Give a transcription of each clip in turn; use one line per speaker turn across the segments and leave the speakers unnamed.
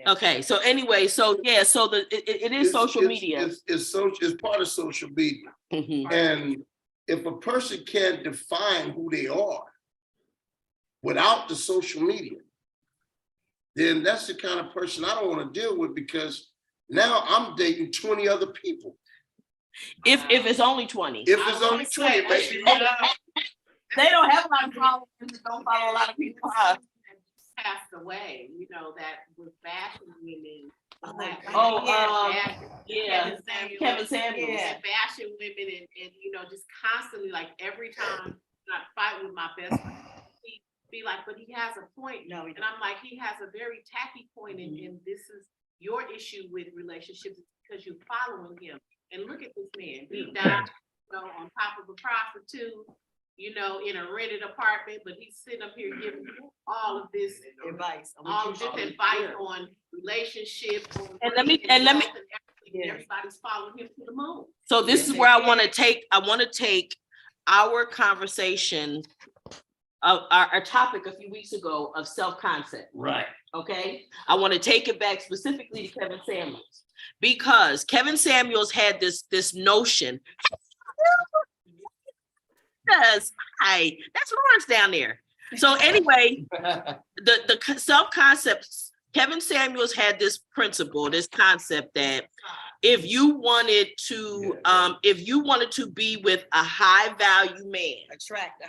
Okay, so anyway, so yeah, so it is social media.
It's part of social media.
Mhm.
And if a person can't define who they are without the social media, then that's the kind of person I don't want to deal with, because now I'm dating 20 other people.
If it's only 20.
If it's only 20, it makes me more.
They don't have a lot of followers, don't follow a lot of people.
Passed away, you know, that was bashing women.
Kevin Samuels.
Yeah, bashing women and you know, just constantly, like every time I fight with my best friend, he'd be like, but he has a point.
No,
and I'm like, he has a very tacky point, and this is your issue with relationships because you're following him. And look at this man. He died, you know, on top of a prostitute, you know, in a rented apartment, but he's sitting up here giving all of this
advice,
on relationships.
And let me
everybody's following him to the moon.
So this is where I want to take our conversation of our topic a few weeks ago of self-concept.
Right.
Okay. I want to take it back specifically to Kevin Samuels, because Kevin Samuels had this notion. Hi, that's Lawrence down there. So anyway, the self-concept, Kevin Samuels had this principle, this concept that if you wanted to be with a high value man,
attract a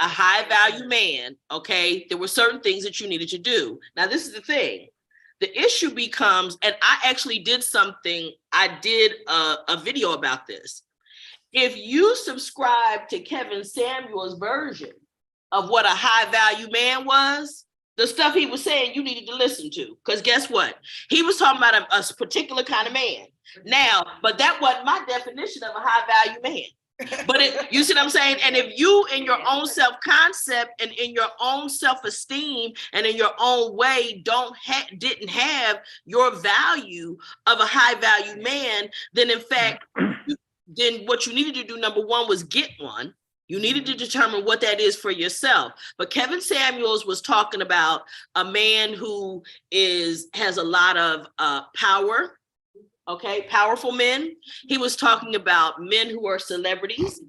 high value
man, okay, there were certain things that you needed to do. Now, this is the thing. The issue becomes, and I actually did a video about this. If you subscribe to Kevin Samuels' version of what a high value man was, the stuff he was saying you needed to listen to, because guess what? He was talking about a particular kind of man. Now, but that wasn't my definition of a high value man. But you see what I'm saying? And if you in your own self-concept and in your own self-esteem and in your own way didn't have your value of a high value man, then in fact, then what you needed to do, number one, was get one. You needed to determine what that is for yourself. But Kevin Samuels was talking about a man who has a lot of power, okay, powerful men. He was talking about men who are celebrities.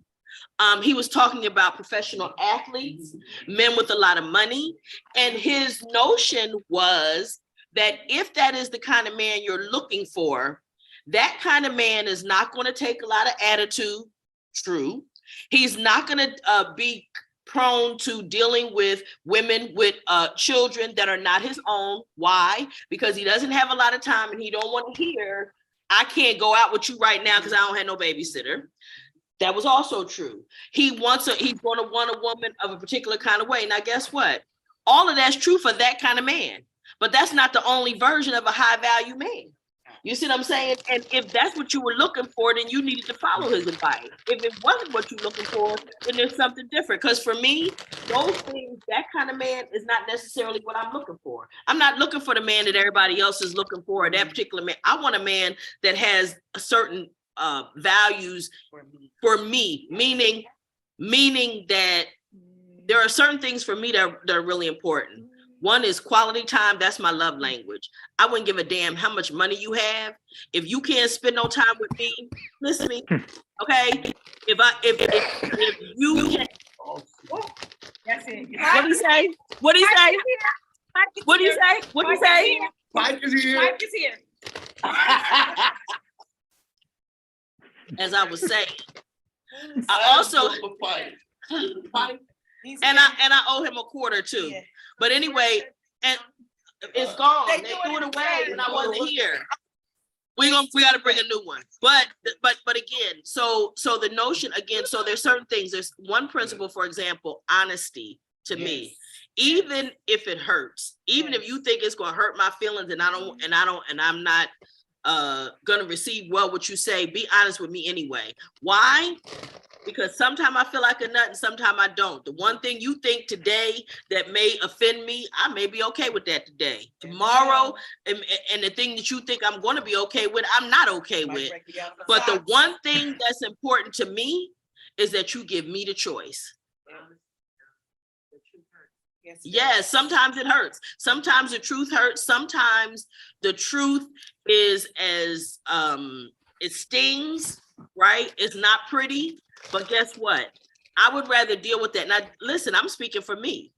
He was talking about professional athletes, men with a lot of money. And his notion was that if that is the kind of man you're looking for, that kind of man is not going to take a lot of attitude. True. He's not going to be prone to dealing with women with children that are not his own. Why? Because he doesn't have a lot of time and he don't want to hear, I can't go out with you right now because I don't have no babysitter. That was also true. He's going to want a woman of a particular kind of way. Now, guess what? All of that's true for that kind of man, but that's not the only version of a high value man. You see what I'm saying? And if that's what you were looking for, then you needed to follow his advice. If it wasn't what you're looking for, then there's something different. Because for me, those things, that kind of man is not necessarily what I'm looking for. I'm not looking for the man that everybody else is looking for, or that particular man. I want a man that has a certain values for me, meaning that there are certain things for me that are really important. One is quality time. That's my love language. I wouldn't give a damn how much money you have. If you can't spend no time with me, listen to me, okay? If you can't,
That's it.
what do you say? What do you say? What do you say? What do you say?
Mike is here.
Mike is here.
As I was saying, I also and I owe him a quarter too. Yeah. But anyway, and it's gone. They threw it away when I wasn't here. We got to bring a new one. But again, so the notion again. So there's certain things. There's one principle, for example, honesty to me. Even if it hurts, even if you think it's going to hurt my feelings, and I'm not going to receive well what you say, be honest with me anyway. Why? Because sometimes I feel like a nut and sometimes I don't. The one thing you think today that may offend me, I may be okay with that today. Tomorrow, and the thing that you think I'm going to be okay with, I'm not okay with. But the one thing that's important to me is that you give me the choice. Yes, sometimes it hurts. Sometimes the truth hurts. Sometimes the truth is as it stings, right? It's not pretty, but guess what? I would rather deal with that. Now, listen, I'm speaking for me.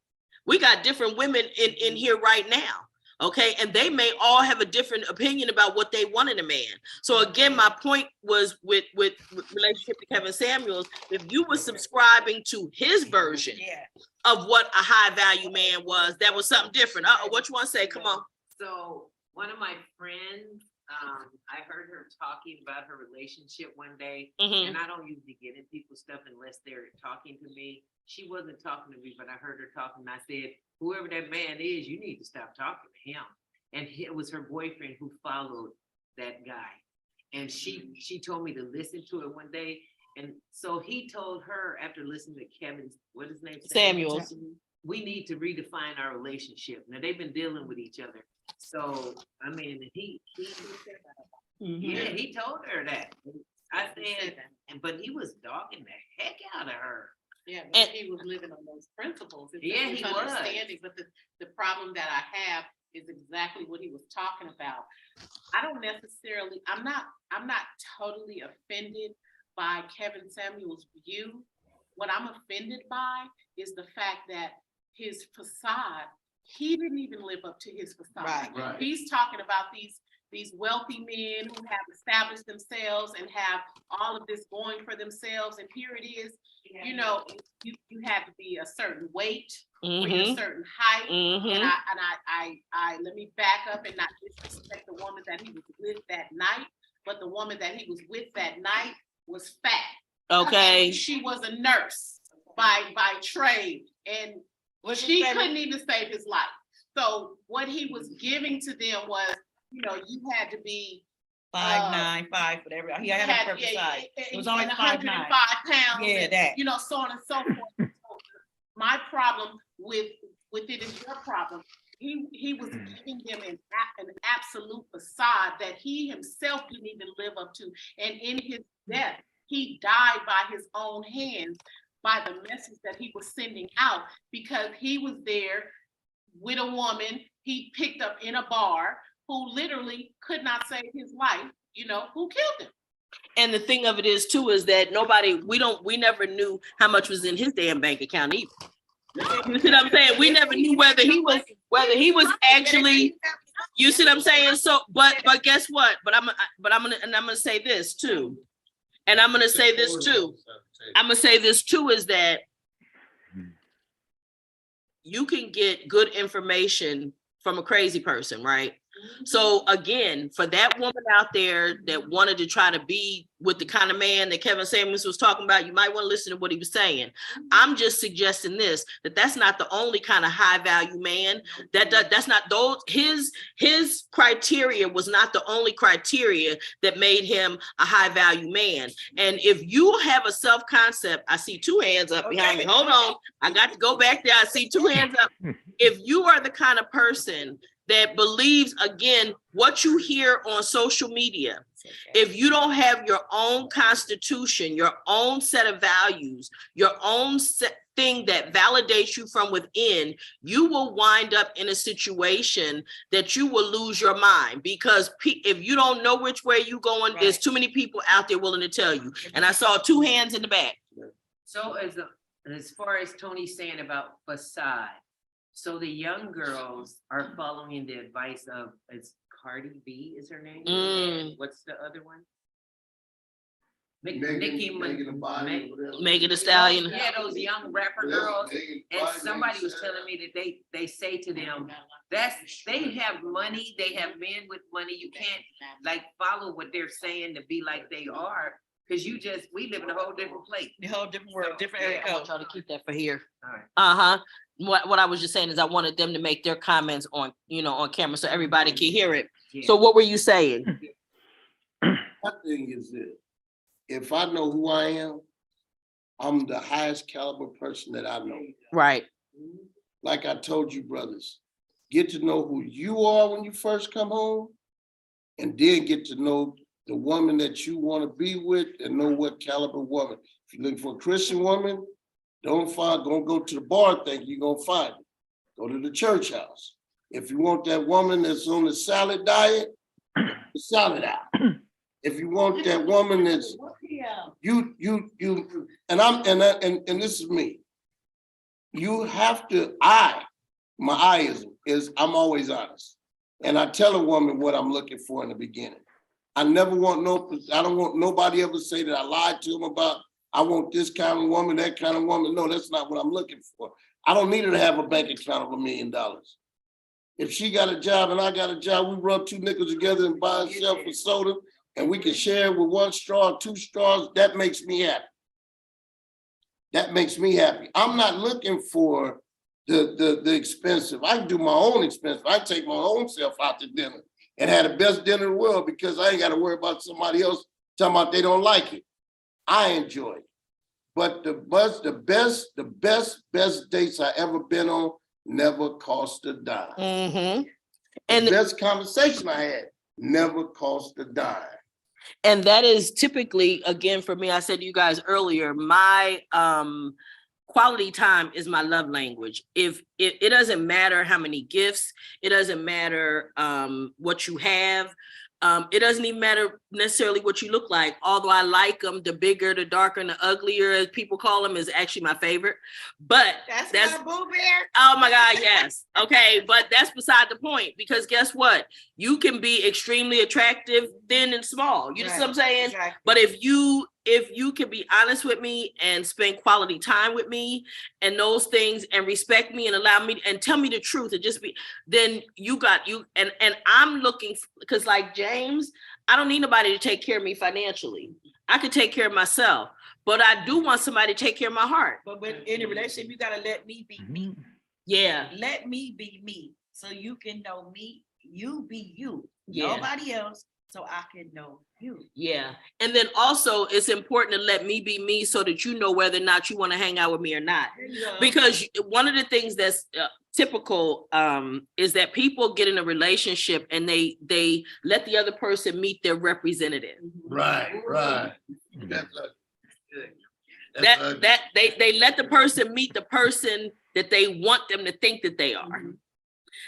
We got different women in here right now. Okay, and they may all have a different opinion about what they want in a man. So again, my point was with relationship to Kevin Samuels, if you were subscribing to his version of what a high value man was, that was something different. What you want to say? Come on.
So one of my friends, I heard her talking about her relationship one day,
Mhm.
and I don't usually get in people's stuff unless they're talking to me. She wasn't talking to me, but I heard her talking, and I said, whoever that man is, you need to stop talking to him. And it was her boyfriend who followed that guy. And she told me to listen to it one day. And so he told her, after listening to Kevin's, what his name?
Samuels.
We need to redefine our relationship. Now they've been dealing with each other. So, I mean, he told her that. I said, but he was dogging the heck out of her.
Yeah, but he was living on those principles. It's
Yeah, he was.
understanding, but the problem that I have is exactly what he was talking about. I don't necessarily, I'm not totally offended by Kevin Samuel's view. What I'm offended by is the fact that his facade, he didn't even live up to his facade.
Right.
He's talking about these wealthy men who have established themselves and have all of this going for themselves. And here it is, you know, you had to be a certain weight or a certain height. And I let me back up and not disrespect the woman that he was with that night, but the woman that he was with that night was fat.
Okay.
And she was a nurse by trade, and she couldn't even save his life. So what he was giving to them was, you know, you had to be
5'9", 5", whatever. He had a perfect size. It was always 5'9".
105 pounds.
Yeah, that.
You know, so on and so forth. So my problem with it is your problem. He was giving them an absolute facade that he himself didn't even live up to. And in his death, he died by his own hands, by the message that he was sending out, because he was there with a woman he picked up in a bar who literally could not save his life, you know, who killed him.
And the thing of it is too, is that we never knew how much was in his damn bank account either. You see what I'm saying? We never knew whether he was actually, you see what I'm saying? So, but guess what? But I'm gonna say this too. And I'm gonna say this too. Is that you can get good information from a crazy person, right? So again, for that woman out there that wanted to try to be with the kind of man that Kevin Samuels was talking about, you might want to listen to what he was saying. I'm just suggesting that's not the only kind of high value man. That's not those, his criteria was not the only criteria that made him a high value man. And if you have a self-concept, I see two hands up behind me. Hold on. I got to go back there. I see two hands up. If you are the kind of person that believes, again, what you hear on social media, if you don't have your own constitution, your own set of values, your own thing that validates you from within, you will wind up in a situation that you will lose your mind, because if you don't know which way you're going, there's too many people out there willing to tell you. And I saw two hands in the back.
So as far as Tony's saying about facade, so the young girls are following the advice of, it's Cardi B is her name? And what's the other one?
Megan
Thee Stallion.
Yeah, those young rapper girls. And somebody was telling me that they say to them, they have money, they have men with money. You can't like follow what they're saying to be like they are. Because we live in a whole different place.
The whole different world, different area
I
code.
want y'all to keep that for here.
All right.
What I was just saying is I wanted them to make their comments on camera so everybody can hear it.
Yeah.
So what were you saying?
My thing is this: if I know who I am, I'm the highest caliber person that I know.
Right.
Like I told you, brothers, get to know who you are when you first come home, and then get to know the woman that you want to be with and know what caliber woman. If you're looking for a Christian woman, don't go to the bar thinking you're gonna find it. go to the church house. If you want that woman that's on the salad diet, the salad out. If you want that woman that's you and this is me. You have to, my eye is I'm always honest. And I tell a woman what I'm looking for in the beginning. I don't want nobody ever say that I lied to them about, I want this kind of woman, that kind of woman. No, that's not what I'm looking for. I don't need her to have a bank account of $1 million. If she got a job and I got a job, we rub 2 nickels together and buy a shelf of soda and we can share with 1 straw, 2 straws, that makes me happy. That makes me happy. I'm not looking for the expensive. I can do my own expensive. I take my own self out to dinner and have the best dinner in the world because I ain't got to worry about somebody else talking about they don't like it. I enjoy it. But the best dates I ever been on never cost a dime.
Mm-hmm.
And the best conversation I had never cost a dime.
And that is typically, again, for me, I said to you guys earlier, my quality time is my love language. If it doesn't matter how many gifts, it doesn't matter what you have. It doesn't even matter necessarily what you look like, although I like them, the bigger, the darker, and the uglier, as people call them, is actually my favorite. But that's
my boo bear.
Oh my God, yes. Okay, but that's beside the point, because guess what? You can be extremely attractive, thin and small. You know what I'm saying?
Exactly.
But if you can be honest with me and spend quality time with me and those things and respect me and allow me and tell me the truth and just be, then you and I'm looking, because like James, I don't need nobody to take care of me financially. I could take care of myself, but I do want somebody to take care of my heart.
But in a relationship, you gotta let me be me.
Yeah.
Let me be me, so you can know me. You be you.
Yeah.
Nobody else, so I can know you.
Yeah. And then also it's important to let me be me so that you know whether or not you want to hang out with me or not. Because one of the things that's typical is that people get in a relationship and they let the other person meet their representative.
Right.
They let the person meet the person that they want them to think that they are.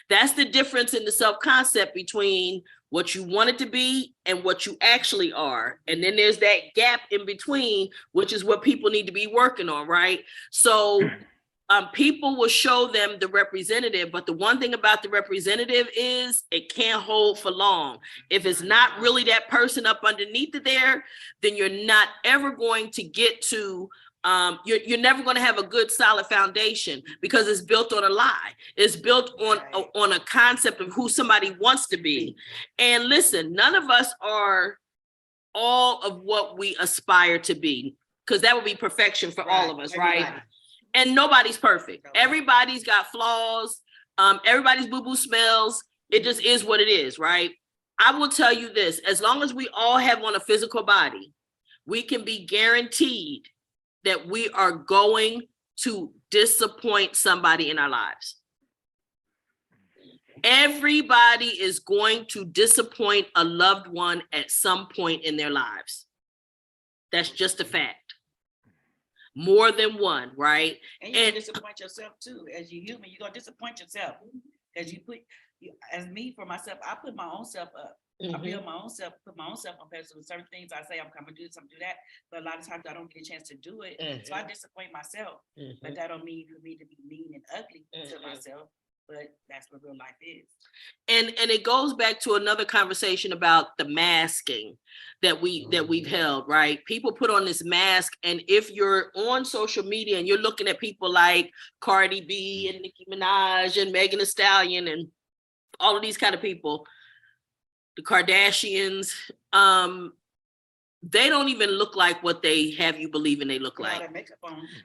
That's the difference in the self-concept between what you want it to be and what you actually are. And then there's that gap in between, which is what people need to be working on, right? So people will show them the representative, but the one thing about the representative is it can't hold for long. If it's not really that person up underneath it there, then you're not ever going to get to you're never going to have a good solid foundation, because it's built on a lie. It's built on a concept of who somebody wants to be. And listen, none of us are all of what we aspire to be, because that would be perfection for all of us, right? And nobody's perfect. Everybody's got flaws. Everybody's boo-boo smells. It just is what it is, right? I will tell you this, as long as we all have on a physical body, we can be guaranteed that we are going to disappoint somebody in our lives. Everybody is going to disappoint a loved one at some point in their lives. That's just a fact. More than one, right?
And you disappoint yourself too. As you're human, you're gonna disappoint yourself. As as me, for myself, I put my own self up. I build my own self, put my own self on pedestal. Certain things I say I'm gonna do this, I'm gonna do that, but a lot of times I don't get a chance to do it. So I disappoint myself. But that don't mean for me to be mean and ugly to myself. But that's what real life is.
And it goes back to another conversation about the masking that we've held, right? People put on this mask, and if you're on social media and you're looking at people like Cardi B and Nicki Minaj and Megan Thee Stallion and all of these kind of people, the Kardashians, they don't even look like what they have you believing they look like.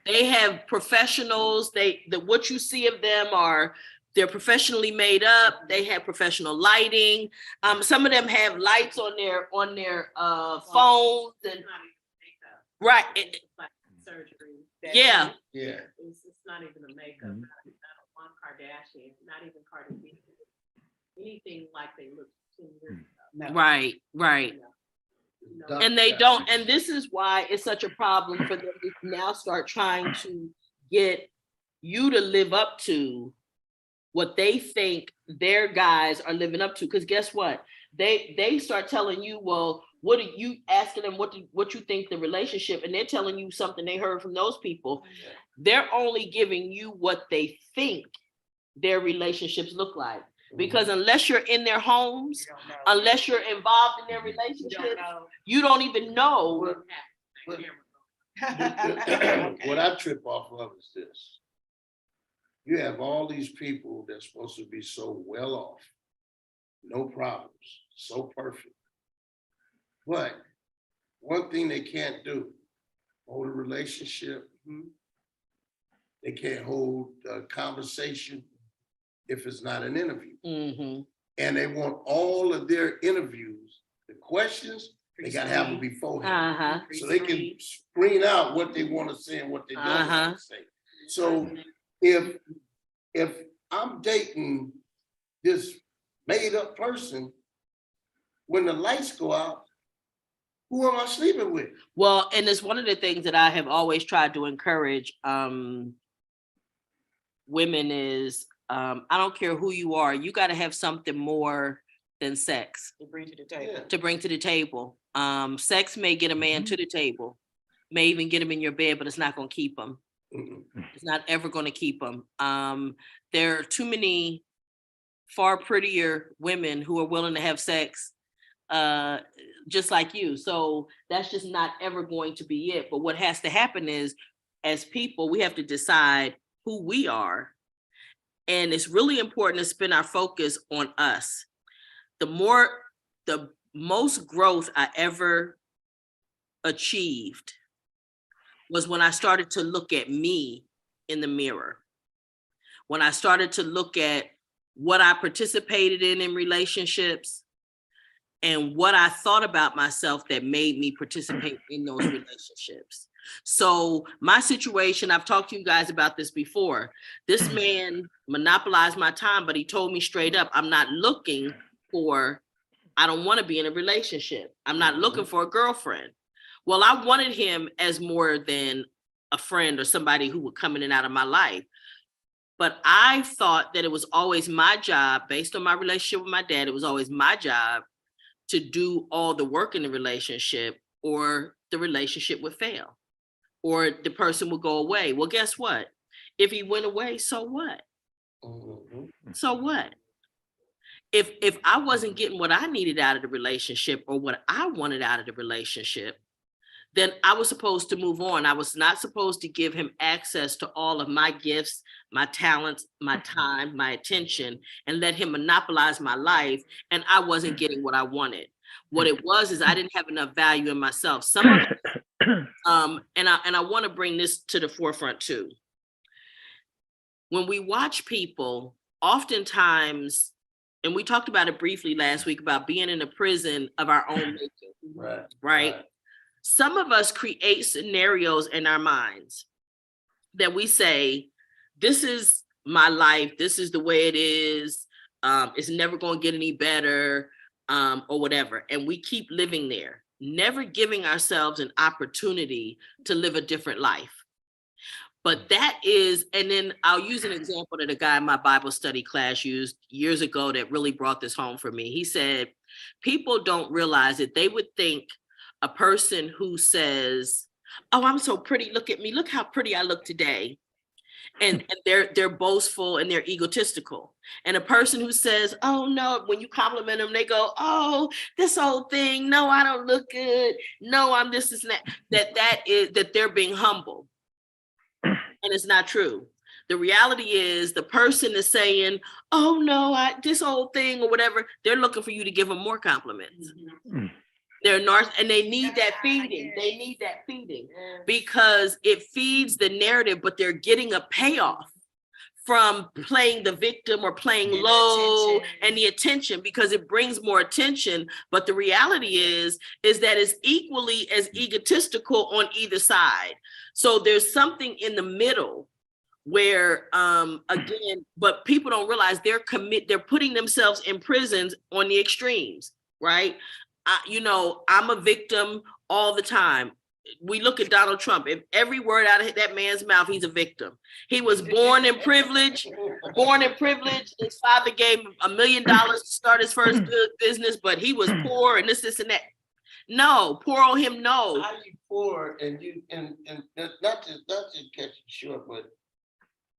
They have professionals. What you see of them they're professionally made up. They have professional lighting. Some of them have lights on their phones and right.
It's like surgery.
Yeah.
It's not even a makeup. Not one Kardashian. Not even Cardi B. Anything like they look 10 years ago.
Right.
No.
And they don't. And this is why it's such a problem for them to now start trying to get you to live up to what they think their guys are living up to. Because guess what? They start telling you, well, what are you asking them what you think the relationship, and they're telling you something they heard from those people. They're only giving you what they think their relationships look like. Because unless you're in their homes, unless you're involved in their relationships, you don't even know.
What I trip off of is this. You have all these people that's supposed to be so well off, no problems, so perfect. But one thing they can't do, hold a relationship. They can't hold a conversation if it's not an interview. And they want all of their interviews, the questions, they gotta have them beforehand. So they can screen out what they want to say and what they don't want to say. So if I'm dating this made up person, when the lights go out, who am I sleeping with?
Well, and it's one of the things that I have always tried to encourage women is, I don't care who you are, you got to have something more than sex
To bring to the table.
Yeah.
to bring to the table. Sex may get a man to the table, may even get him in your bed, but it's not going to keep him. It's not ever going to keep him. There are too many far prettier women who are willing to have sex just like you. So that's just not ever going to be it. But what has to happen is, as people, we have to decide who we are. And it's really important to spend our focus on us. The most growth I ever achieved was when I started to look at me in the mirror. When I started to look at what I participated in relationships and what I thought about myself that made me participate in those relationships. So my situation, I've talked to you guys about this before. This man monopolized my time, but he told me straight up, I'm not looking for, I don't want to be in a relationship. I'm not looking for a girlfriend. Well, I wanted him as more than a friend or somebody who would come in and out of my life. But I thought that it was always my job, based on my relationship with my dad, it was always my job to do all the work in the relationship, or the relationship would fail, or the person would go away. Well, guess what? If he went away, so what? So what? If I wasn't getting what I needed out of the relationship or what I wanted out of the relationship, then I was supposed to move on. I was not supposed to give him access to all of my gifts, my talents, my time, my attention, and let him monopolize my life. And I wasn't getting what I wanted. What it was is I didn't have enough value in myself. Some of and I want to bring this to the forefront too. When we watch people, oftentimes, and we talked about it briefly last week about being in a prison of our own making, right? Some of us create scenarios in our minds that we say, this is my life, this is the way it is, it's never going to get any better, or whatever. And we keep living there, never giving ourselves an opportunity to live a different life. But that is, and then I'll use an example that a guy in my Bible study class used years ago that really brought this home for me. He said, people don't realize that they would think a person who says, oh, I'm so pretty, look at me, look how pretty I look today. And they're boastful and they're egotistical. And a person who says, oh no, when you compliment them, they go, oh, this old thing, no, I don't look good. No, I'm this and that. That is that they're being humble. And it's not true. The reality is the person is saying, oh no, this old thing or whatever, they're looking for you to give them more compliments. They're and they need that feeding. They need that feeding because it feeds the narrative, but they're getting a payoff from playing the victim or playing low and the attention, because it brings more attention. But the reality is that it's equally as egotistical on either side. So there's something in the middle where, again, but people don't realize they're putting themselves in prisons on the extremes, right? I'm a victim all the time. we look at Donald Trump, if every word out of that man's mouth, he's a victim. He was born in privilege, His father gave him $1 million to start his first business, but he was poor and this and that. No, poor on him, no.
How you poor and you and not just catch it short, but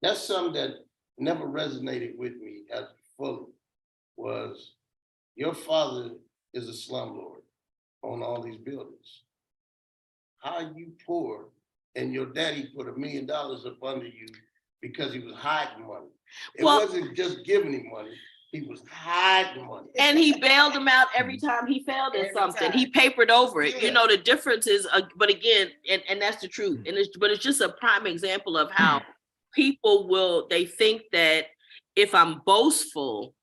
that's something that never resonated with me as fully was your father is a slumlord on all these buildings. How are you poor and your daddy put $1 million up under you because he was hiding money? It wasn't just giving him money. He was hiding money.
And he bailed him out every time he failed at something. He papered over it.
Yeah.
You know, the difference is, but again, and that's the truth. But it's just a prime example of how people they think that if I'm boastful,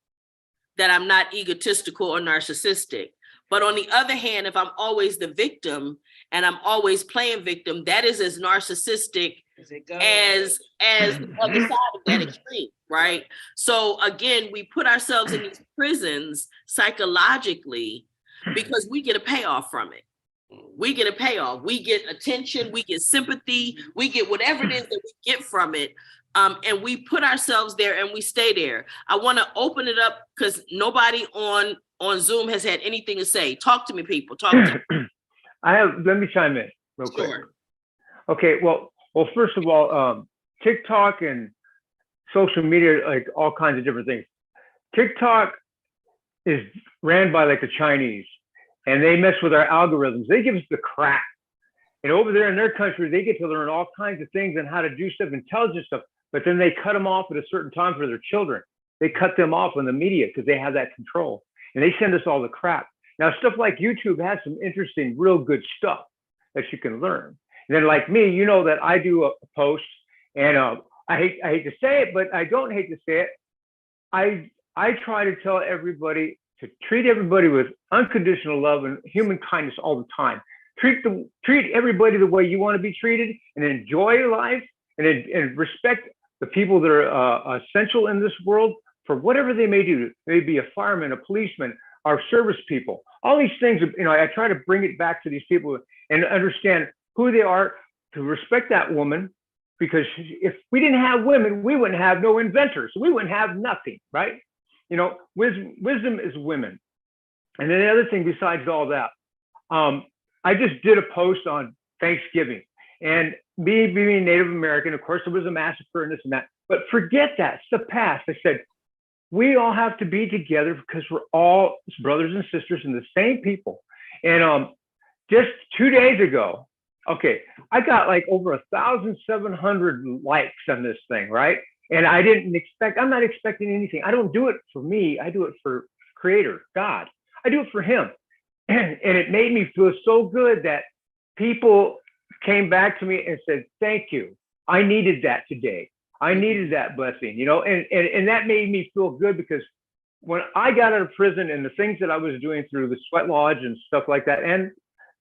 that I'm not egotistical or narcissistic. But on the other hand, if I'm always the victim and I'm always playing victim, that is as narcissistic as the other side of that extreme, right? So again, we put ourselves in these prisons psychologically because we get a payoff from it. We get a payoff. We get attention. We get sympathy. We get whatever it is that we get from it. And we put ourselves there and we stay there. I want to open it up because nobody on Zoom has had anything to say. Talk to me, people. Talk to me.
Let me chime in real quick.
Sure.
Okay, well, first of all, TikTok and social media, like all kinds of different things. TikTok is ran by like the Chinese, and they mess with our algorithms. They give us the crap. And over there in their country, they get to learn all kinds of things and how to do stuff, intelligent stuff, but then they cut them off at a certain time for their children. They cut them off on the media because they have that control. And they send us all the crap. Now, stuff like YouTube has some interesting, real good stuff that you can learn. And then like me, you know that I do a post, and I hate to say it, but I don't hate to say it. I try to tell everybody to treat everybody with unconditional love and human kindness all the time. Treat everybody the way you want to be treated, and enjoy life, and respect the people that are essential in this world for whatever they may do. They may be a fireman, a policeman, our service people, all these things. You know, I try to bring it back to these people and understand who they are, to respect that woman, because if we didn't have women, we wouldn't have no inventors. We wouldn't have nothing, right? You know, wisdom is women. And then the other thing besides all that, I just did a post on Thanksgiving, and me being Native American, of course, there was a massacre and this and that, but forget that, it's the past. I said, we all have to be together because we're all brothers and sisters and the same people. And just 2 days ago, okay, I got like over 1,700 likes on this thing, right? And I'm not expecting anything. I don't do it for me. I do it for Creator, God. I do it for Him. And it made me feel so good that people came back to me and said, thank you. I needed that today. I needed that blessing, you know, and that made me feel good, because when I got out of prison and the things that I was doing through the sweat lodge and stuff like that, and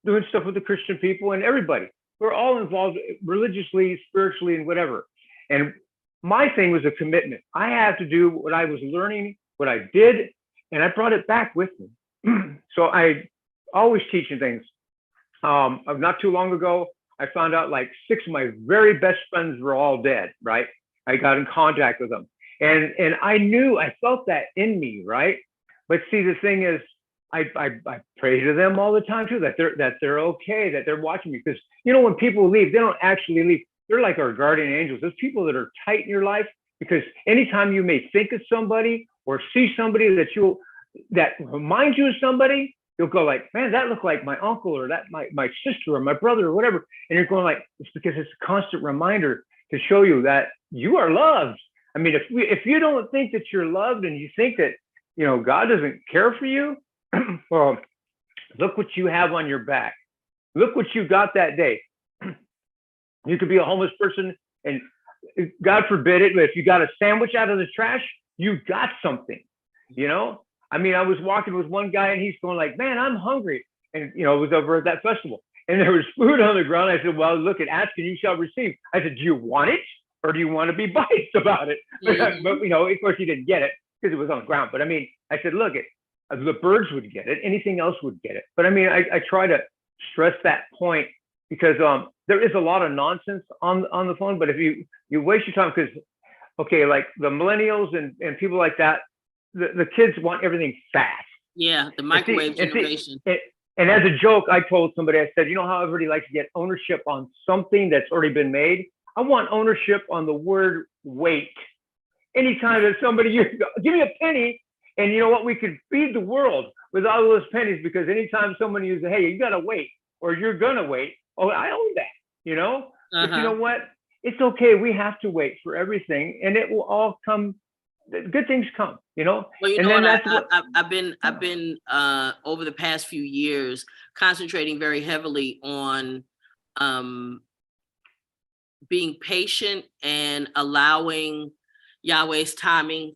doing stuff with the Christian people and everybody, we're all involved religiously, spiritually, and whatever. And my thing was a commitment. I had to do what I was learning, what I did, and I brought it back with me. So I always teaching things. Not too long ago, I found out like 6 of my very best friends were all dead, right? I got in contact with them, and I felt that in me, right? But see, the thing is, I pray to them all the time too, that they're okay, that they're watching me, because you know, when people leave, they don't actually leave. They're like our guardian angels. Those people that are tight in your life, because anytime you may think of somebody or see somebody that reminds you of somebody, you'll go like, man, that looked like my uncle, or that my sister or my brother or whatever. And you're going like, it's because it's a constant reminder to show you that you are loved. I mean, if you don't think that you're loved, and you think that, you know, God doesn't care for you, well, look what you have on your back. Look what you got that day. You could be a homeless person, and God forbid it, but if you got a sandwich out of the trash, you got something, you know? I mean, I was walking with one guy, and he's going like, man, I'm hungry. And, you know, it was over at that festival, and there was food on the ground. I said, well, look, at ask and you shall receive. I said, do you want it, or do you want to be biased about it?
Mm-hmm.
But, you know, of course he didn't get it because it was on the ground. But I mean, I said, look, the birds would get it. Anything else would get it. But I mean, I try to stress that point, because there is a lot of nonsense on the phone. But if you waste your time, because okay, like the millennials and people like that, the kids want everything fast.
Yeah, the microwave generation.
And as a joke, I told somebody, I said, you know how everybody likes to get ownership on something that's already been made? I want ownership on the word wait. Anytime that somebody, give me a penny, and you know what, we could feed the world with all those pennies, because anytime someone uses, hey, you gotta wait, or you're gonna wait, oh, I own that, you know? But you know what? It's okay, we have to wait for everything, and it will all come, good things come, you know?
Well, you
and
know
then
what, I've been over the past few years concentrating very heavily on being patient and allowing Yahweh's timing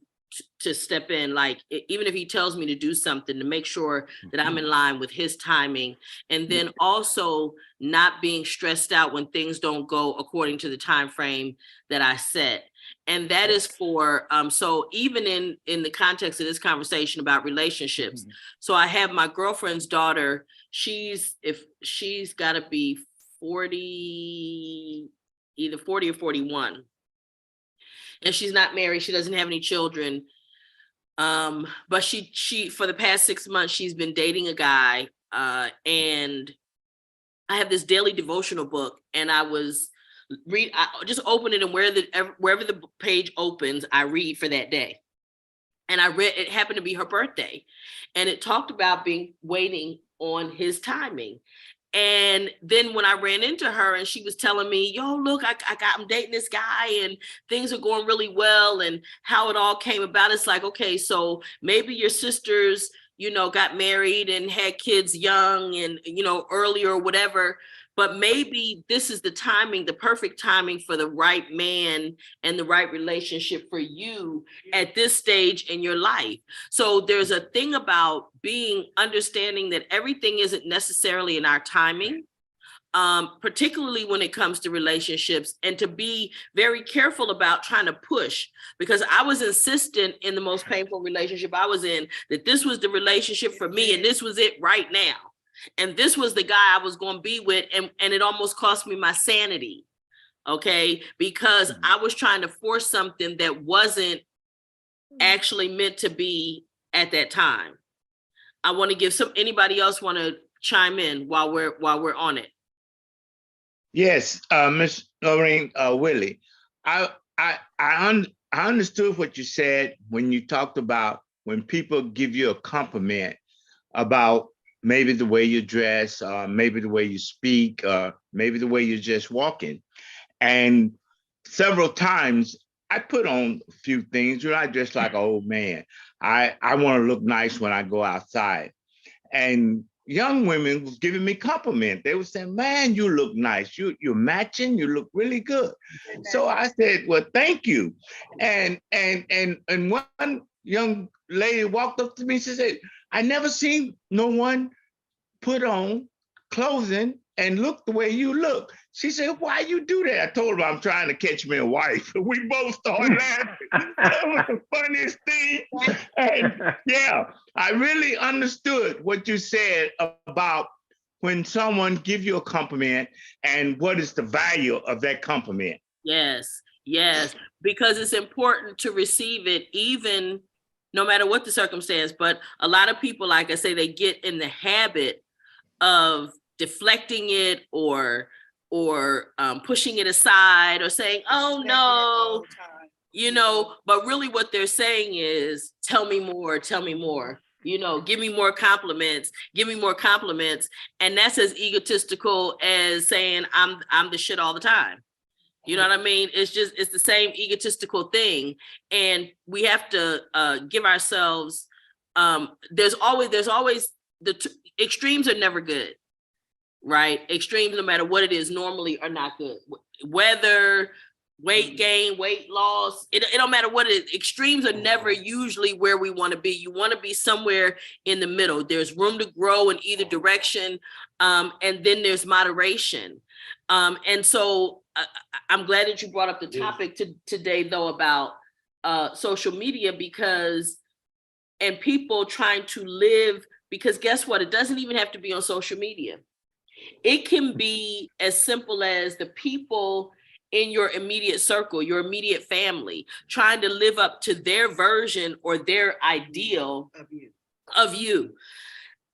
to step in. Like, even if he tells me to do something, to make sure that I'm in line with his timing, and then also not being stressed out when things don't go according to the time frame that I set. And that is for so even in the context of this conversation about relationships. So I have my girlfriend's daughter. She's got to be 40, either 40 or 41. And she's not married. She doesn't have any children. But she for the past 6 months, she's been dating a guy. And I have this daily devotional book, and I just open it, and wherever the page opens, I read for that day. And I read, it happened to be her birthday, and it talked about waiting on his timing. And then when I ran into her and she was telling me, yo, look, I'm dating this guy and things are going really well, and how it all came about. It's like, okay, so maybe your sisters, got married and had kids young and, early or whatever, but maybe this is the timing, the perfect timing for the right man and the right relationship for you at this stage in your life. So there's a thing about understanding that everything isn't necessarily in our timing, particularly when it comes to relationships, and to be very careful about trying to push, because I was insistent in the most painful relationship I was in that this was the relationship for me and this was it right now. And this was the guy I was going to be with. And it almost cost me my sanity. Okay. Because I was trying to force something that wasn't actually meant to be at that time. I want to give anybody else want to chime in while we're on it.
Yes, Ms. Lorraine Willie, I understood what you said when you talked about when people give you a compliment about maybe the way you dress, maybe the way you speak, maybe the way you're just walking. And several times I put on a few things. I dress like an old man. I want to look nice when I go outside. And young women was giving me compliments. They were saying, man, you look nice. You're matching. You look really good. So I said, well, thank you. And one young lady walked up to me and she said, I never seen no one put on clothing and look the way you look. She said, why you do that? I told her I'm trying to catch me a wife. We both started laughing. That was the funniest thing. And yeah, I really understood what you said about when someone gives you a compliment and what is the value of that compliment.
Yes, because it's important to receive it, even no matter what the circumstance. But a lot of people, like I say, they get in the habit of deflecting it or pushing it aside or saying, oh no, but really what they're saying is, tell me more, give me more compliments. And that's as egotistical as saying I'm the shit all the time. You know what I mean? It's the same egotistical thing. And we have to give ourselves, there's always extremes are never good, right? Extremes, no matter what it is, normally are not good. Whether weight gain, weight loss, it don't matter what it is. Extremes are never usually where we want to be. You want to be somewhere in the middle. There's room to grow in either direction. And then there's moderation. And so I'm glad that you brought up the topic today, though, about social media, and people trying to live, because guess what? It doesn't even have to be on social media. It can be as simple as the people in your immediate circle, your immediate family, trying to live up to their version or their ideal of you.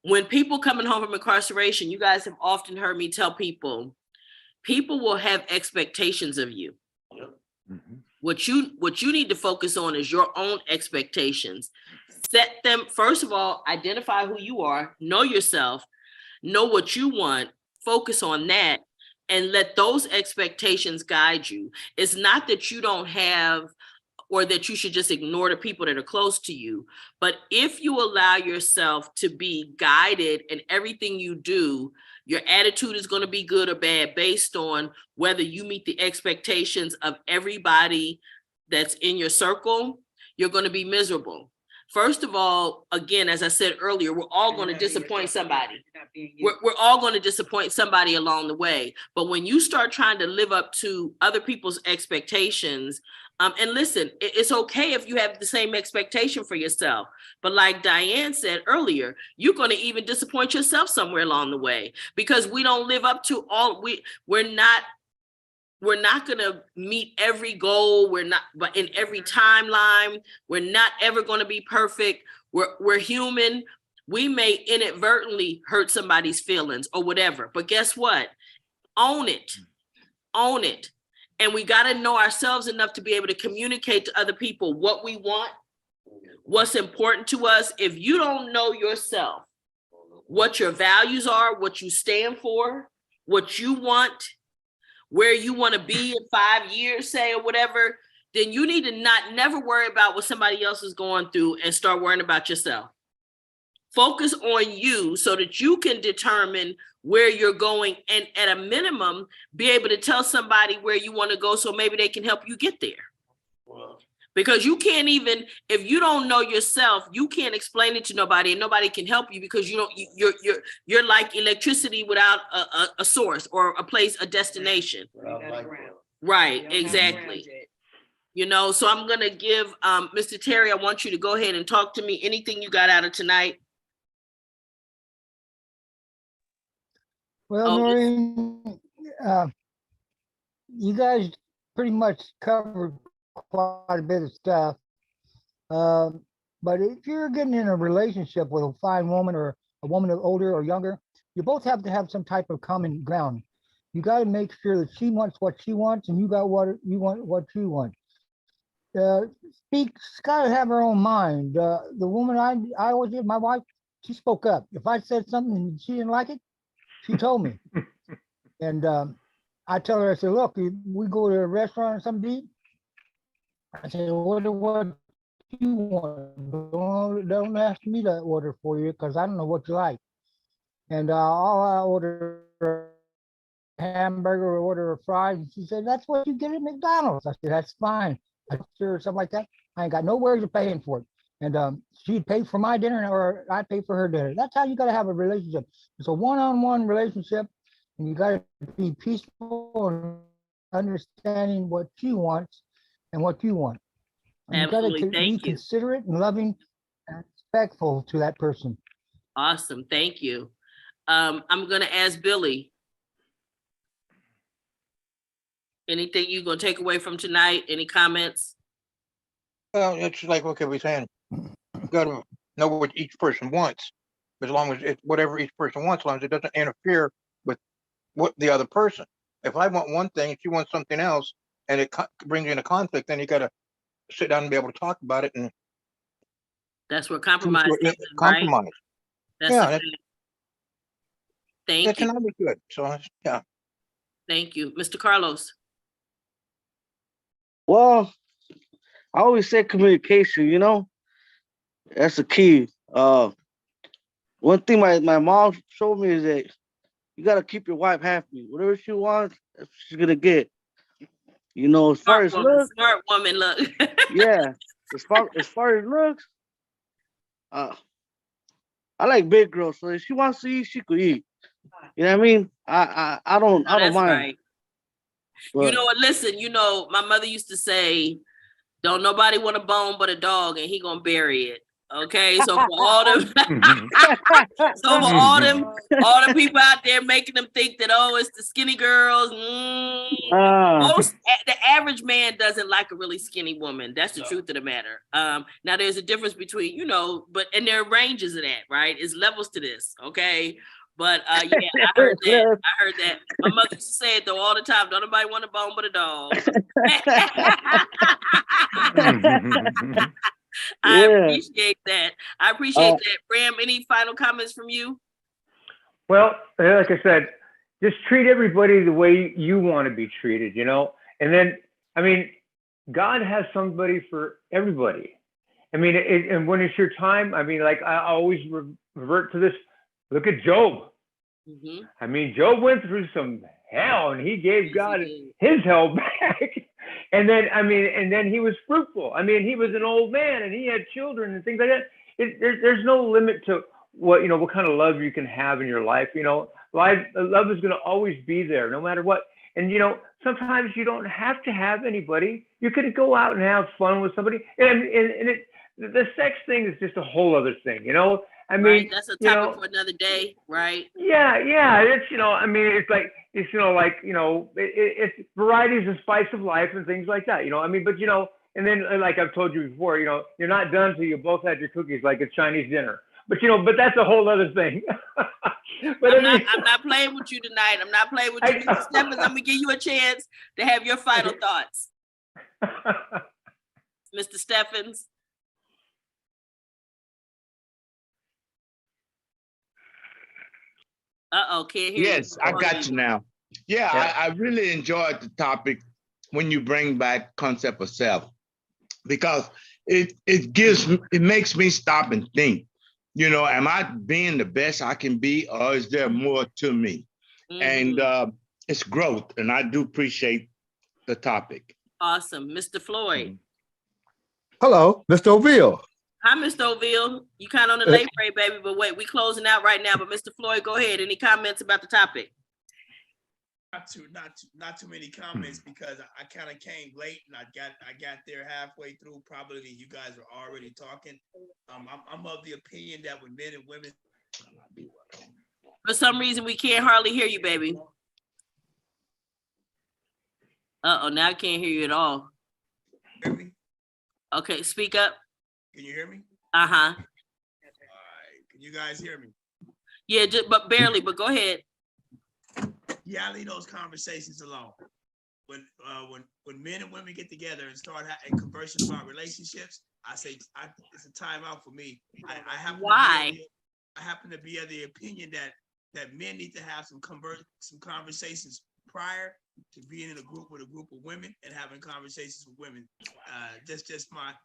When people coming home from incarceration, you guys have often heard me tell people, people will have expectations of you.
Mhm.
What you need to focus on is your own expectations. Set them, first of all, identify who you are, know yourself, know what you want, focus on that, and let those expectations guide you. It's not that you don't have or that you should just ignore the people that are close to you. But if you allow yourself to be guided in everything you do, your attitude is going to be good or bad based on whether you meet the expectations of everybody that's in your circle. You're going to be miserable. First of all, again, as I said earlier, we're all going to disappoint somebody. We're all going to disappoint somebody along the way. But when you start trying to live up to other people's expectations, and listen, it's okay if you have the same expectation for yourself. But like Diane said earlier, you're going to even disappoint yourself somewhere along the way because we don't live up to all, we're not going to meet every goal. We're not, but in every timeline, we're not ever going to be perfect. We're human. We may inadvertently hurt somebody's feelings or whatever, but guess what? Own it. Own it. And we got to know ourselves enough to be able to communicate to other people what we want, what's important to us. If you don't know yourself, what your values are, what you stand for, what you want, where you want to be in 5 years, say, or whatever, then you need to never worry about what somebody else is going through and start worrying about yourself. Focus on you so that you can determine where you're going and at a minimum, be able to tell somebody where you want to go so maybe they can help you get there.
Well,
Because you can't even, if you don't know yourself, you can't explain it to nobody and nobody can help you because you're like electricity without a source or a place, a destination.
without light bulb.
Right, exactly. You know, so I'm gonna give Mr. Terry, I want you to go ahead and talk to me. Anything you got out of tonight?
Well,
Oh,
Noreen, you guys pretty much covered quite a bit of stuff. But if you're getting in a relationship with a fine woman or a woman older or younger, you both have to have some type of common ground. You got to make sure that she wants what she wants and you got what you want, what you want. She's got to have her own mind. The woman I always did, my wife, she spoke up. If I said something and she didn't like it, she told me. And I tell her, I said, look, if we go to a restaurant or something to eat, I said, order what you want. Don't ask me to order for you because I don't know what you like. And I'll order a hamburger or order a fries. And she said, that's what you get at McDonald's. I said, that's fine. I sure something like that. I ain't got no worries of paying for it. And she'd pay for my dinner or I'd pay for her dinner. That's how you got to have a relationship. It's a one-on-one relationship, and you got to be peaceful and understanding what she wants and what you want. And you got
absolutely.
to be
Thank you.
considerate and loving and respectful to that person.
Awesome. Thank you. I'm gonna ask Billy. Anything you gonna take away from tonight? Any comments?
Well, it's like, okay, we're saying, you gotta know what each person wants, as long as it's whatever each person wants, as long as it doesn't interfere with what the other person. If I want one thing, and she wants something else, and it brings in a conflict, then you gotta sit down and be able to talk about it and
That's where compromise comes in, right?
compromise.
That's
Yeah,
the
that's,
thing. Thank
that's
you.
another good. So yeah.
Thank you. Mr. Carlos.
Well, I always say communication, that's the key. One thing my mom showed me is that you gotta keep your wife happy. Whatever she wants, that's what she's gonna get. As far as looks,
Smart woman, look.
yeah. As far as looks, I like big girls, so if she wants to eat, she could eat. You know what I mean? I don't
That's
mind.
right. You
But
know what? Listen, my mother used to say, don't nobody want a bone but a dog and he gonna bury it. Okay, so for all them,
Mhm.
so for all the people out there making them think that, oh, it's the skinny girls. The average man doesn't like a really skinny woman. That's the truth of the matter. Now there's a difference between, and there are ranges of that, right? It's levels to this, okay? But yeah, I heard that. My mother used to say it though all the time. Don't nobody want a bone but a dog. I appreciate that. Bram, any final comments from you?
Well, like I said, just treat everybody the way you want to be treated, And then, I mean, God has somebody for everybody. I mean, and when it's your time, I mean, like I always revert to this. Look at Job.
Mm-hmm.
I mean, Job went through some hell, and he gave God his hell back. And then he was fruitful. I mean, he was an old man, and he had children and things like that. There's no limit to what kind of love you can have in your life. Love is going to always be there, no matter what. And sometimes you don't have to have anybody. You could go out and have fun with somebody. And the sex thing is just a whole other thing. I mean,
right, that's a topic for another day, right?
Yeah. It's I mean, it's variety is the spice of life and things like that. I mean, but and then like I've told you before, you're not done till you both had your cookies, like it's Chinese dinner. But but that's a whole other thing. But
I'm not playing with you tonight. I'm not playing with you, Mr. Stephens. I'm gonna give you a chance to have your final thoughts, Mr. Stephens. Can't hear you.
Yes, I got you now. Yeah, I really enjoyed the topic when you bring back concept of self, because it makes me stop and think, am I being the best I can be, or is there more to me? Mm-hmm. And it's growth, and I do appreciate the topic.
Awesome. Mr. Floyd.
Mm-hmm.
Hello, Mr. O'Ville.
Hi, Mr. O'Ville. You kind of on the late break, baby, but wait, we closing out right now. But Mr. Floyd, go ahead. Any comments about the topic?
Not too many comments, because I kind of came late and I got there halfway through. Probably you guys are already talking. I'm of the opinion that when men and women,
for some reason we can't hardly hear you, baby. Now I can't hear you at all.
Hear me?
Okay, speak up.
Can you hear me?
Uh-huh.
All right. Can you guys hear me?
Yeah, but barely, but go ahead.
Yeah, I leave those conversations alone. When men and women get together and start having conversations about relationships, I say it's a timeout for me. I happen to be of the opinion that men need to have some conversations prior to being in a group with a group of women and having conversations with women. Just my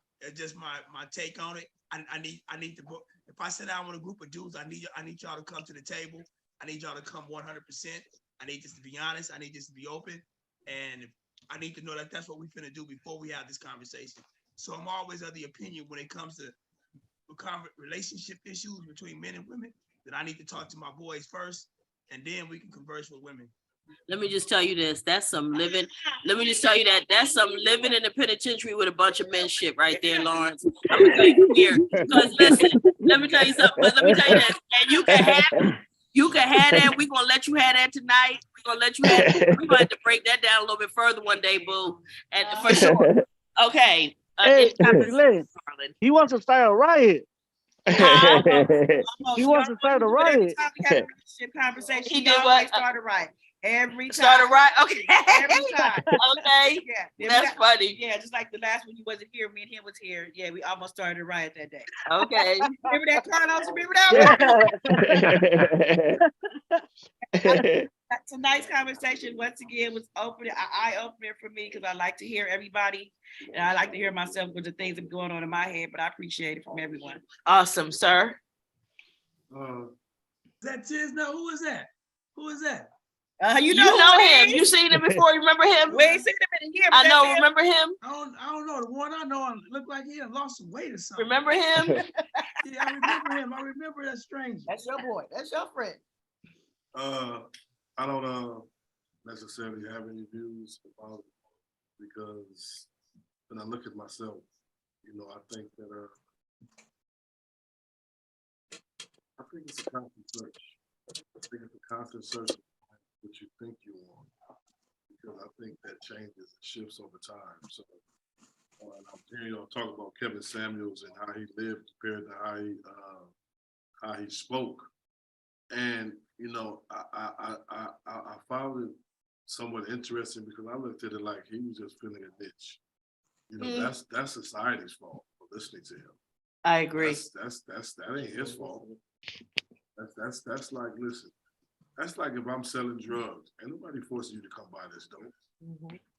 take on it. I need to book. If I sit down with a group of dudes, I need y'all to come to the table. I need y'all to come 100%. I need this to be honest. I need this to be open, and I need to know that that's what we're finna do before we have this conversation. So I'm always of the opinion when it comes to relationship issues between men and women that I need to talk to my boys first, and then we can converse with women.
Let me just tell you this. That's some living. Let me just tell you that's some living in the penitentiary with a bunch of men shit right there, Lawrence. I'm gonna tell you here. Because listen, let me tell you something. Let me tell you this. And you can have that. We're gonna let you have that tonight. We're gonna let you have it. We're gonna have to break that down a little bit further one day, boo. And for sure. Okay.
Hey, he wants to start a riot. He wants to start a riot.
Conversation.
He did what?
Start a riot. Every time.
Start a riot. Okay.
Every time.
Okay.
Yeah.
That's funny.
Yeah, just like the last one you wasn't here, me and him was here. Yeah, we almost started a riot that day.
Okay.
Remember that, Carlos? Remember that? Tonight's conversation once again was an eye-opener for me, because I like to hear everybody, and I like to hear myself with the things that are going on in my head, but I appreciate it from everyone.
Awesome, sir.
That Tiz? No, who is that? Who is that?
You know him. You seen him before. You remember him?
We ain't seen him in a year.
I know. Remember him?
I don't know. The one I know looked like he had lost some weight or something.
Remember him?
Yeah, I remember him. I remember that stranger.
That's your boy. That's your friend.
I don't necessarily have any views about it, because when I look at myself, I think that
I think it's a constant search. I think it's a constant search for what you think you want, because I think that changes and shifts over time. So, and I'm hearing y'all talk about Kevin Samuels and how he lived compared to how he spoke, and you know, I found it somewhat interesting because I looked at it like he was just filling a niche. You know, that's society's fault for listening to him.
I agree.
That ain't his fault. That's like, listen, that's like if I'm selling drugs, ain't nobody forcing you to come buy this dope.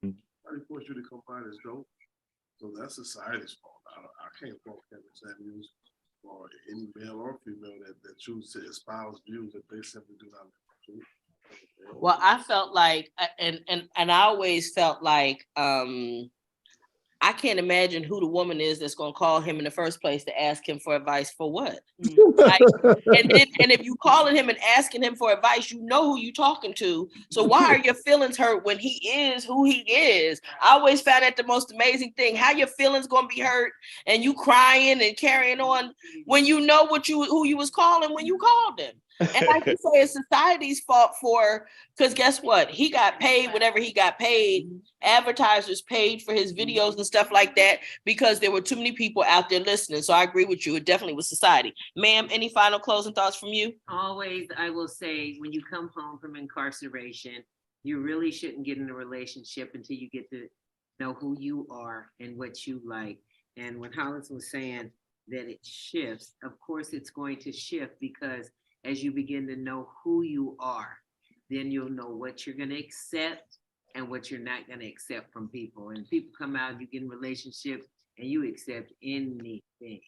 Nobody forced you to come buy this dope. So that's society's fault. I can't fault Kevin Samuels or any male or female that choose to espouse views that they simply do not agree.
Well, I felt like, and I always felt like, I can't imagine who the woman is that's going to call him in the first place to ask him for advice for what? Like, and if you calling him and asking him for advice, you know who you talking to. So why are your feelings hurt when he is who he is? I always found that the most amazing thing. How your feelings going to be hurt and you crying and carrying on when you know who you was calling when you called him. And like you say, it's society's fault because guess what? He got paid whatever he got paid. Advertisers paid for his videos and stuff like that because there were too many people out there listening. So I agree with you. It definitely was society. Ma'am, any final closing thoughts from you?
Always, I will say, when you come home from incarceration, you really shouldn't get in a relationship until you get to know who you are and what you like. And when Hollis was saying that it shifts, of course it's going to shift because as you begin to know who you are, then you'll know what you're going to accept and what you're not going to accept from people. And people come out, you get in relationships and you accept anything.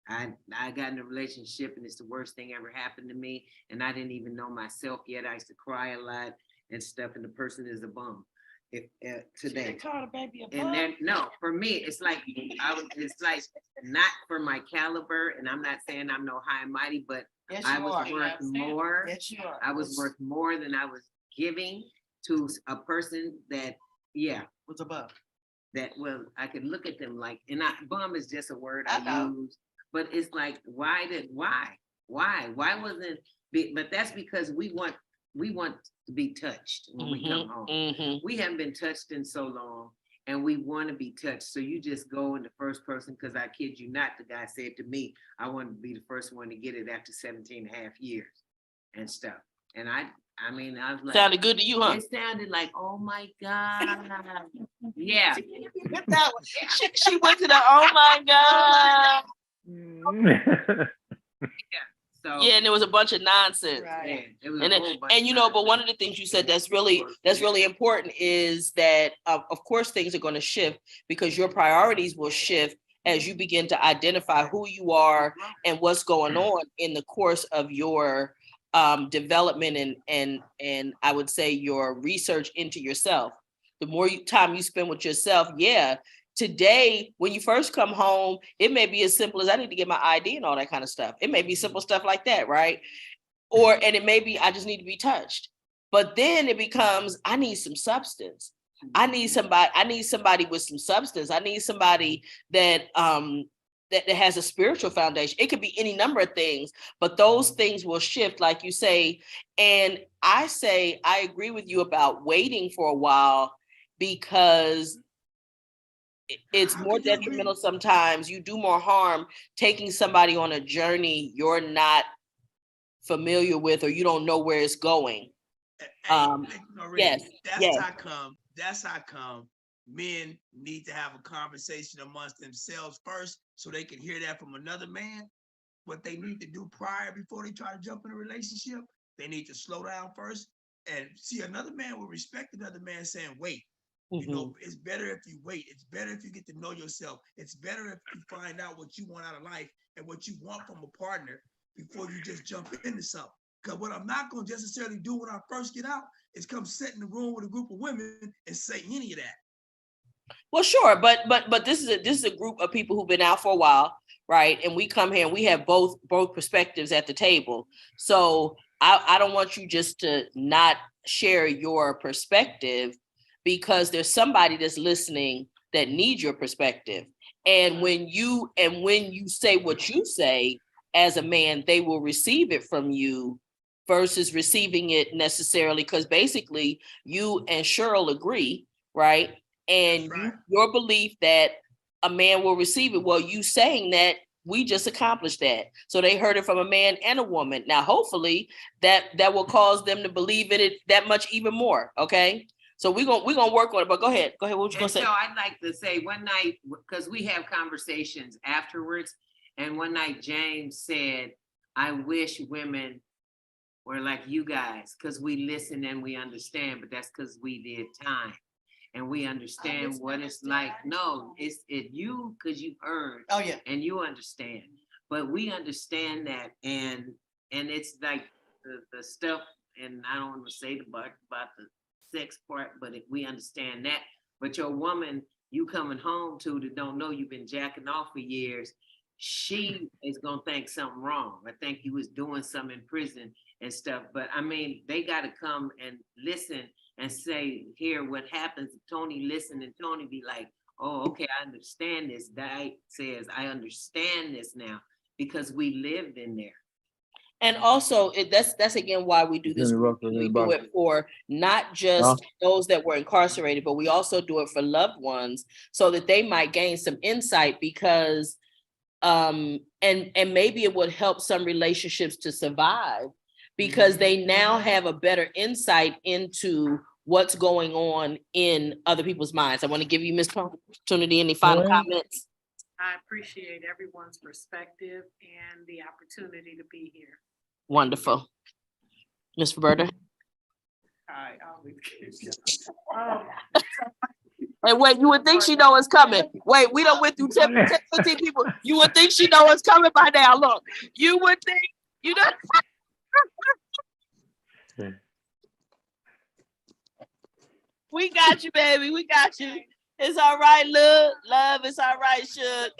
I got in a relationship and it's the worst thing ever happened to me. And I didn't even know myself yet. I used to cry a lot and stuff. And the person is a bum. Today.
Call the baby a
And
bum.
then, no, for me, it's like, it's like not for my caliber. And I'm not saying I'm no high and mighty, but
Yes,
I
you
was
are.
worth more.
Yes, you are.
I was worth more than I was giving to a person that,
was above.
that, well, I could look at them like, and bum is just a word
I
I
know.
use, but it's like, why wasn't, but that's because we want to be touched when we come home. We haven't been touched in so long and we want to be touched. So you just go in the first person, because I kid you not, the guy said to me, I wanted to be the first one to get it after 17 and a half years and stuff. And I mean, I was like,
Sounded good to you, huh?
it sounded like, oh my God. Yeah.
She went to the, oh my God.
So
Yeah, and there was a bunch of nonsense.
yeah, it was
And
a
then,
whole bunch
and
of
you know, but
nonsense.
one of the things you said that's really important is that of course things are going to shift because your priorities will shift as you begin to identify who you are and what's going on in the course of your development and I would say your research into yourself. The more time you spend with yourself, today, when you first come home, it may be as simple as I need to get my ID and all that kind of stuff. It may be simple stuff like that, right? And it may be I just need to be touched. But then it becomes I need some substance. I need somebody with some substance. I need somebody that that has a spiritual foundation. It could be any number of things, but those things will shift, like you say. And I agree with you about waiting for a while because it's more detrimental sometimes. You do more harm taking somebody on a journey you're not familiar with or you don't know where it's going. Yes.
That's how come men need to have a conversation amongst themselves first so they can hear that from another man. What they need to do before they try to jump in a relationship, they need to slow down first and see another man will respect another man saying, wait. You know, it's better if you wait. It's better if you get to know yourself. It's better if you find out what you want out of life and what you want from a partner before you just jump into something. Because what I'm not going to necessarily do when I first get out is come sit in the room with a group of women and say any of that.
Well, sure, but this is a group of people who've been out for a while, right? And we come here and we have both perspectives at the table. So I don't want you just to not share your perspective, because there's somebody that's listening that needs your perspective. And when you say what you say, as a man, they will receive it from you versus receiving it necessarily, because basically you and Cheryl agree, right? And your belief that a man will receive it. Well, you saying that, we just accomplished that. So they heard it from a man and a woman. Now, hopefully that will cause them to believe in it that much even more. Okay. So we're gonna work on it. But go ahead. What you gonna say?
So I'd like to say one night, because we have conversations afterwards, and one night James said, I wish women were like you guys, because we listen and we understand, but that's because we did time. And we understand what it's like. No, it's you, because you heard.
Oh, yeah.
And you understand. But we understand that, and it's like the stuff, and I don't want to say about the sex part, but we understand that. But your woman, you coming home to that don't know you've been jacking off for years, she is gonna think something wrong. I think you was doing something in prison and stuff. But I mean, they gotta come and listen and say, hear what happens. Tony listen, and Tony be like, oh, okay, I understand this. Di says, I understand this now, because we lived in there.
And also, that's again why we do this. We do it for not just those that were incarcerated, but we also do it for loved ones, so that they might gain some insight, because and maybe it would help some relationships to survive, because they now have a better insight into what's going on in other people's minds. I want to give you, Ms. Opportunity, any final comments?
I appreciate everyone's perspective and the opportunity to be here.
Wonderful. Ms. Roberta?
I always
Hey, wait, you would think she know what's coming. Wait, we don't went through 10, 15 people. You would think she know what's coming by now. Look, you would think, you know. We got you, baby. We got you. It's all right, love. It's all right, Suge.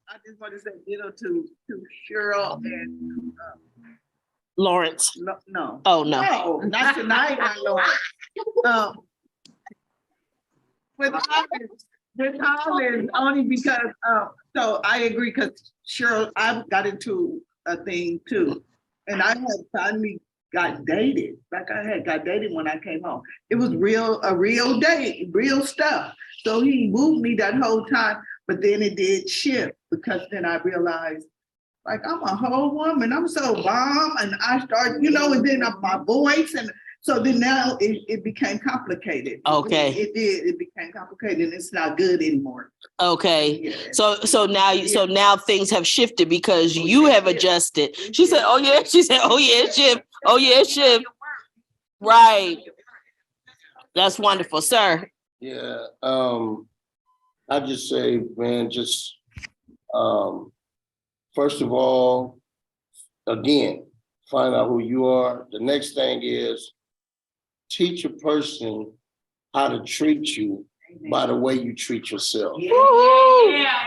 I just want to say ditto to Cheryl and
Lawrence.
No.
Oh, no.
No, not tonight, my Lord. With comments only because, so I agree, because Cheryl, I got into a thing too. And I had finally got dated, like I had got dated when I came home. It was a real date, real stuff. So he moved me that whole time, but then it did shift, because then I realized, like, I'm a whole woman. I'm so bomb, and I started, and then my voice, and so then now it became complicated.
Okay.
It did. It became complicated, and it's not good anymore.
Okay.
Yeah.
So now things have shifted because you have adjusted. She said, "Oh yeah." She said, "Oh yeah, it shift. Oh yeah, it shift." Right. That's wonderful, sir.
Yeah. I just say, man, just first of all, again, find out who you are. The next thing is teach a person how to treat you by the way you treat yourself.
Yeah.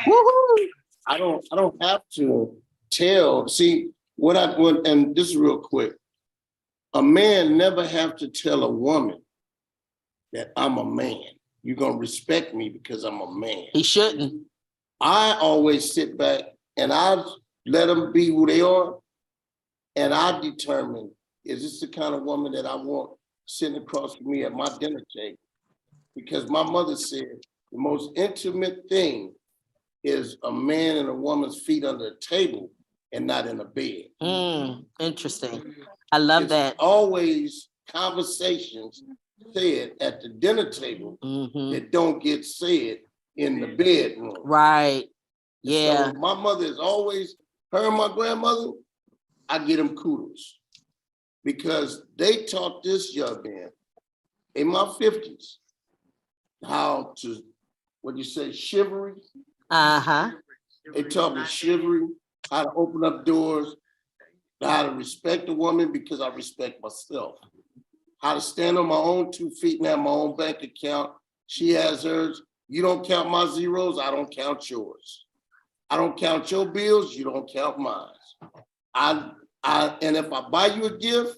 Woo-hoo.
I don't have to tell. See, and this is real quick. A man never have to tell a woman that I'm a man. You're gonna respect me because I'm a man.
He shouldn't.
I always sit back and I let them be who they are, and I determine, is this the kind of woman that I want sitting across from me at my dinner table? Because my mother said the most intimate thing is a man and a woman's feet under a table and not in a bed.
Interesting. I love that.
Always conversations said at the dinner table that don't get said in the bedroom.
Right. Yeah.
So my mother is always, her and my grandmother, I get them kudos, because they taught this young man in my 50s how to, what do you say, chivalry? They taught me chivalry, how to open up doors, how to respect a woman because I respect myself, how to stand on my own 2 feet and have my own bank account. She has hers. You don't count my zeros, I don't count yours. I don't count your bills, you don't count mine. And if I buy you a gift,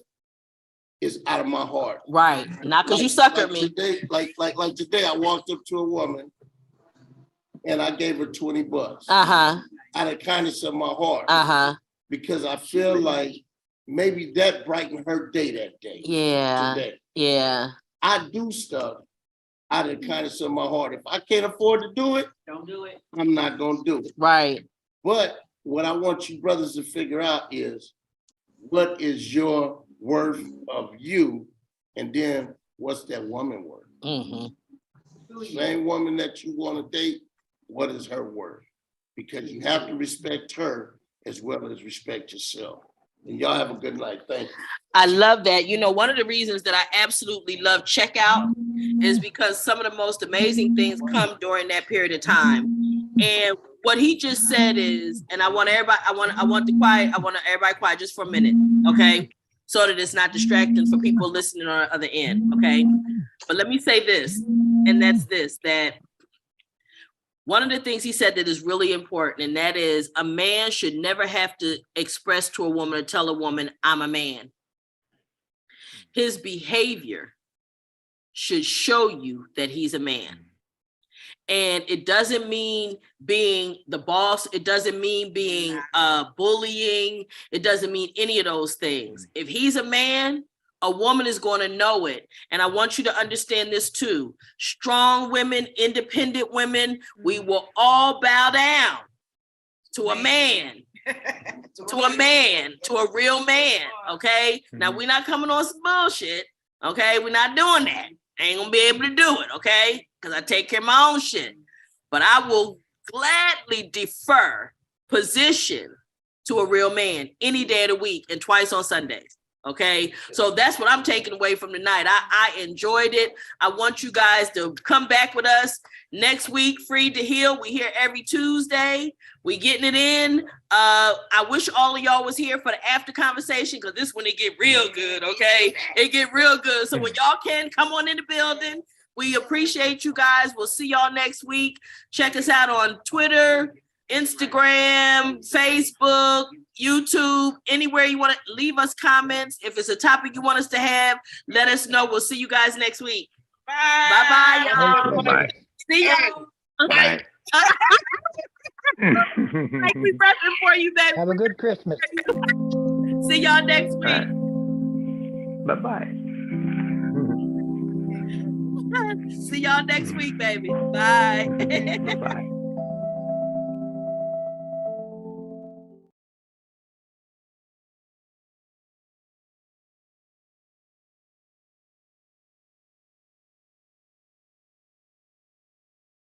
it's out of my heart.
Right. Not because you suckered me.
Today, like today, I walked up to a woman and I gave her $20
Uh-huh.
out of kindness of my heart.
Uh-huh.
Because I feel like maybe that brightened her day that day.
Yeah.
Today.
Yeah.
I do stuff out of the kindness of my heart. If I can't afford to do it,
Don't do it.
I'm not gonna do it.
Right.
But what I want you brothers to figure out is what is your worth of you, and then what's that woman worth? Same woman that you want to date, what is her worth? Because you have to respect her as well as respect yourself. And y'all have a good night. Thank you.
I love that. You know, one of the reasons that I absolutely love checkout is because some of the most amazing things come during that period of time. And what he just said is, and I want everybody, I want everybody quiet just for a minute, okay? So that it's not distracting for people listening on the other end, okay? But let me say this, and that's this, that one of the things he said that is really important, and that is a man should never have to express to a woman or tell a woman, I'm a man. His behavior should show you that he's a man. And it doesn't mean being the boss. It doesn't mean being bullying. It doesn't mean any of those things. If he's a man, a woman is going to know it. And I want you to understand this too. Strong women, independent women, we will all bow down to a man. To a man, to a real man, okay? Now, we're not coming on some bullshit, okay? We're not doing that. I ain't gonna be able to do it, okay? Because I take care of my own shit. But I will gladly defer position to a real man any day of the week and twice on Sundays. Okay, so that's what I'm taking away from tonight. I enjoyed it. I want you guys to come back with us next week. Free to Heal. We here every Tuesday. We getting it in. I wish all of y'all was here for the after conversation, because this when it get real good. Okay, it get real good. So when y'all can come on in the building, we appreciate you guys. We'll see y'all next week. Check us out on Twitter, Instagram, Facebook, YouTube, anywhere you want to leave us comments. If it's a topic you want us to have, let us know. We'll see you guys next week. Bye. Bye-bye, y'all.
Bye-bye.
See y'all.
Bye.
Like we prepping for you, baby.
Have a good Christmas.
See y'all next week.
Bye-bye.
See y'all next week, baby. Bye.
Bye-bye.